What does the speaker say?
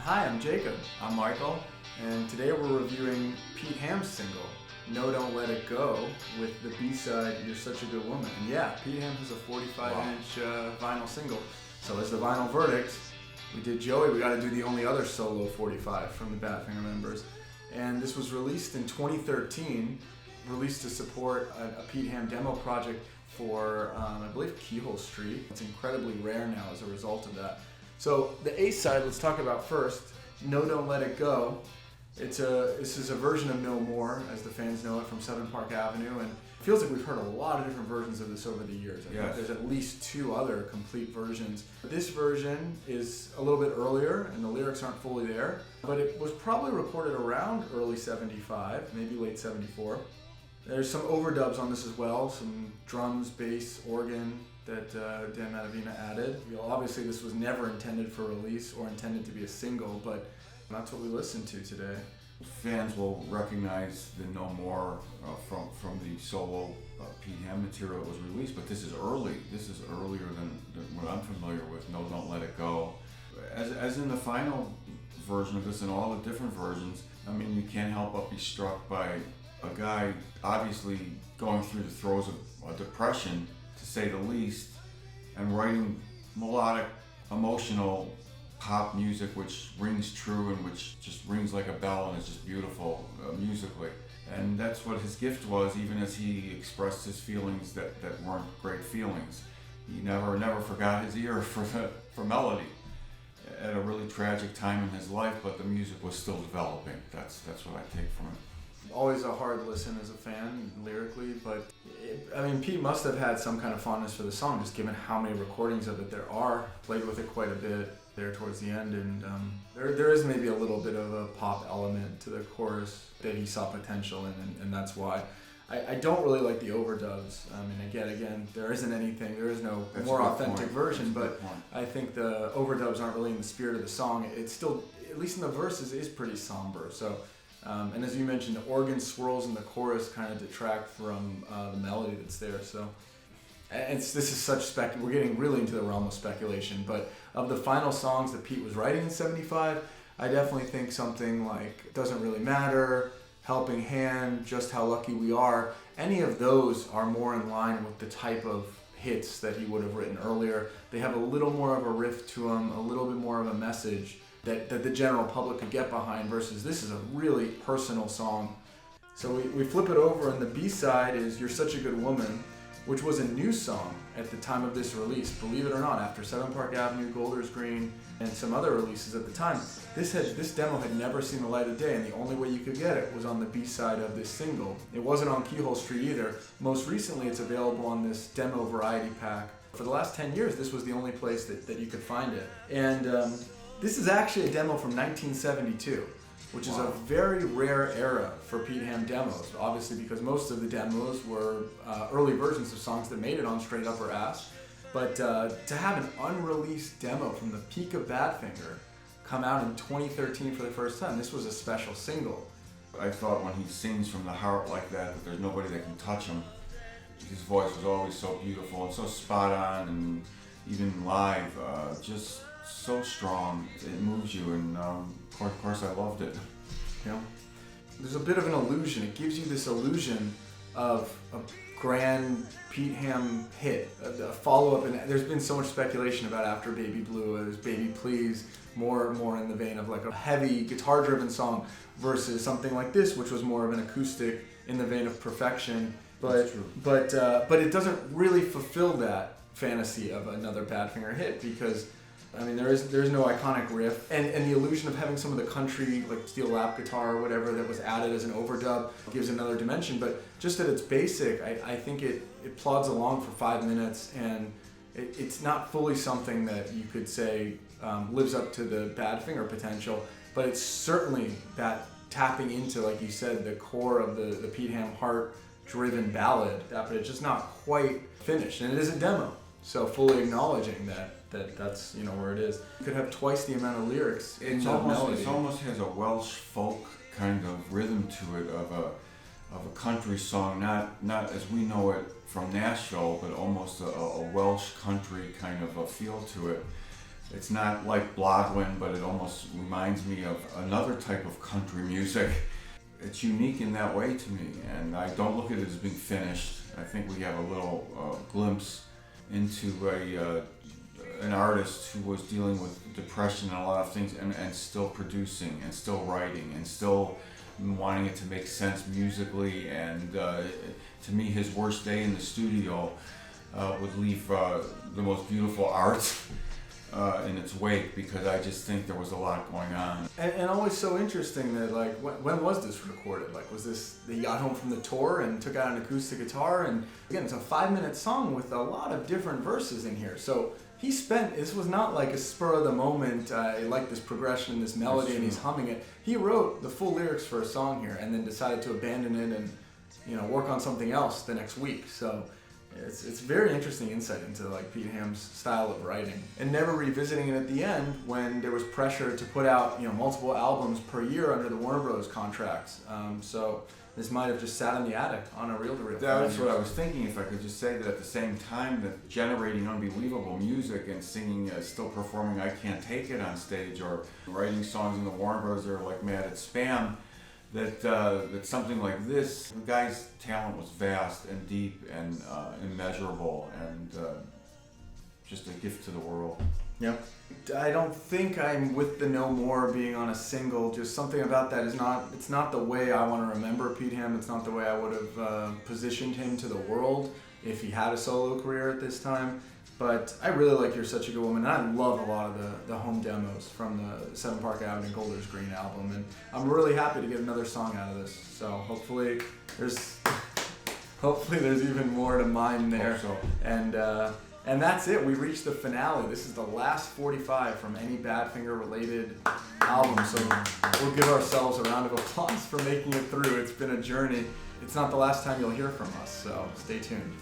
Hi, I'm Jacob. I'm Michael, and today we're reviewing Pete Ham's single, No Don't Let It Go, with the B-side, You're Such a Good Woman. And yeah, Pete Ham has a 45-inch vinyl single. So as the vinyl verdict, we did Joey, we gotta do the only other solo 45 from the Badfinger members. And this was released in 2013, released to support a Pete Ham demo project for, I believe, Keyhole Street. It's incredibly rare now as a result of that. So the A side, let's talk about first, No Don't Let It Go. This is a version of No More, as the fans know it, from 7 Park Avenue, and it feels like we've heard a lot of different versions of this over the years. I think there's at least 2 other complete versions. This version is a little bit earlier, and the lyrics aren't fully there, but it was probably recorded around early 75, maybe late 74. There's some overdubs on this as well, some drums, bass, organ that Dan Matavina added. Obviously this was never intended for release or intended to be a single, but that's what we listened to today. Fans will recognize the No More from the solo Pete Ham material that was released, but this is early. This is earlier than what I'm familiar with, No Don't Let It Go. As in the final version of this and all the different versions, I mean, you can't help but be struck by a guy obviously going through the throes of depression, to say the least, and writing melodic, emotional pop music which rings true and which just rings like a bell and is just beautiful musically. And that's what his gift was, even as he expressed his feelings that weren't great feelings. He never forgot his ear for melody at a really tragic time in his life, but the music was still developing. That's what I take from it. Always a hard listen as a fan, lyrically, but Pete must have had some kind of fondness for the song, just given how many recordings of it there are. Played with it quite a bit there towards the end, and there is maybe a little bit of a pop element to the chorus that he saw potential in, and that's why. I don't really like the overdubs. Again, there isn't anything, there is no more authentic version, but I think the overdubs aren't really in the spirit of the song. It's still, at least in the verses, is pretty somber. So. And as you mentioned, the organ swirls in the chorus kind of detract from the melody that's there. So, this is such we're getting really into the realm of speculation. But of the final songs that Pete was writing in '75, I definitely think something like Doesn't Really Matter, Helping Hand, Just How Lucky We Are. Any of those are more in line with the type of hits that he would have written earlier. They have a little more of a riff to them, a little bit more of a message that the general public could get behind, versus this is a really personal song. So we flip it over, and the B-side is You're Such a Good Woman, which was a new song at the time of this release, believe it or not, after 7 Park Avenue, Golders Green, and some other releases at the time. This demo had never seen the light of day, and the only way you could get it was on the B-side of this single. It wasn't on Keyhole Street either. Most recently, it's available on this demo variety pack. For the last 10 years, this was the only place that you could find it. And this is actually a demo from 1972, which is a very rare era for Pete Ham demos, obviously because most of the demos were early versions of songs that made it on Straight Up or Ass. But to have an unreleased demo from the peak of Badfinger come out in 2013 for the first time, this was a special single. I thought when he sings from the heart like that there's nobody that can touch him. His voice was always so beautiful and so spot on, and even live, just so strong, it moves you, and of course I loved it. There's a bit of an illusion. It gives you this illusion of a grand Pete Ham hit, a follow-up, and there's been so much speculation about after Baby Blue, there's Baby Please, more in the vein of like a heavy guitar-driven song versus something like this, which was more of an acoustic in the vein of Perfection. But it doesn't really fulfill that fantasy of another Badfinger hit, because there's no iconic riff, and the illusion of having some of the country, like steel lap guitar or whatever, that was added as an overdub gives another dimension. But just at its basic, I think it plods along for 5 minutes, and it's not fully something that you could say lives up to the Badfinger potential, but it's certainly that tapping into, like you said, the core of the Pete Ham heart-driven ballad, but it's just not quite finished, and it is a demo. So fully acknowledging that's where it is. You could have twice the amount of lyrics in the melody. It almost has a Welsh folk kind of rhythm to it, of a country song, not as we know it from Nashville, but almost a Welsh country kind of a feel to it. It's not like Blodwyn, but it almost reminds me of another type of country music. It's unique in that way to me, and I don't look at it as being finished. I think we have a little glimpse into an artist who was dealing with depression and a lot of things, and still producing and still writing and still wanting it to make sense musically. And to me, his worst day in the studio would leave the most beautiful art in its wake, because I just think there was a lot going on. And always so interesting that, like, when was this recorded? Like, was this, he got home from the tour and took out an acoustic guitar, and again, it's a 5-minute song with a lot of different verses in here. So he spent, this was not like a spur of the moment, I like this progression, this melody, and he's humming it. He wrote the full lyrics for a song here and then decided to abandon it and, you know, work on something else the next week. So it's very interesting insight into like Pete Ham's style of writing, and never revisiting it at the end when there was pressure to put out, you know, multiple albums per year under the Warner Bros. Contracts. So this might have just sat in the attic on a reel-to-reel. That's what I was thinking. If I could just say that at the same time that generating unbelievable music and singing, still performing "I Can't Take It" on stage, or writing songs in the Warner Bros. Or like Mad at Spam. That something like this, the guy's talent was vast and deep and immeasurable, and just a gift to the world. Yep. I don't think I'm with the No More being on a single. Just something about that is not, it's not the way I want to remember Pete Ham. It's not the way I would have positioned him to the world if he had a solo career at this time. But I really like You're Such a Good Woman, and I love a lot of the home demos from the 7 Park Avenue Golders Green album, and I'm really happy to get another song out of this. So hopefully there's even more to mine there. Hope so. And that's it. We reached the finale. This is the last 45 from any Badfinger related album. So we'll give ourselves a round of applause for making it through. It's been a journey. It's not the last time you'll hear from us, so stay tuned.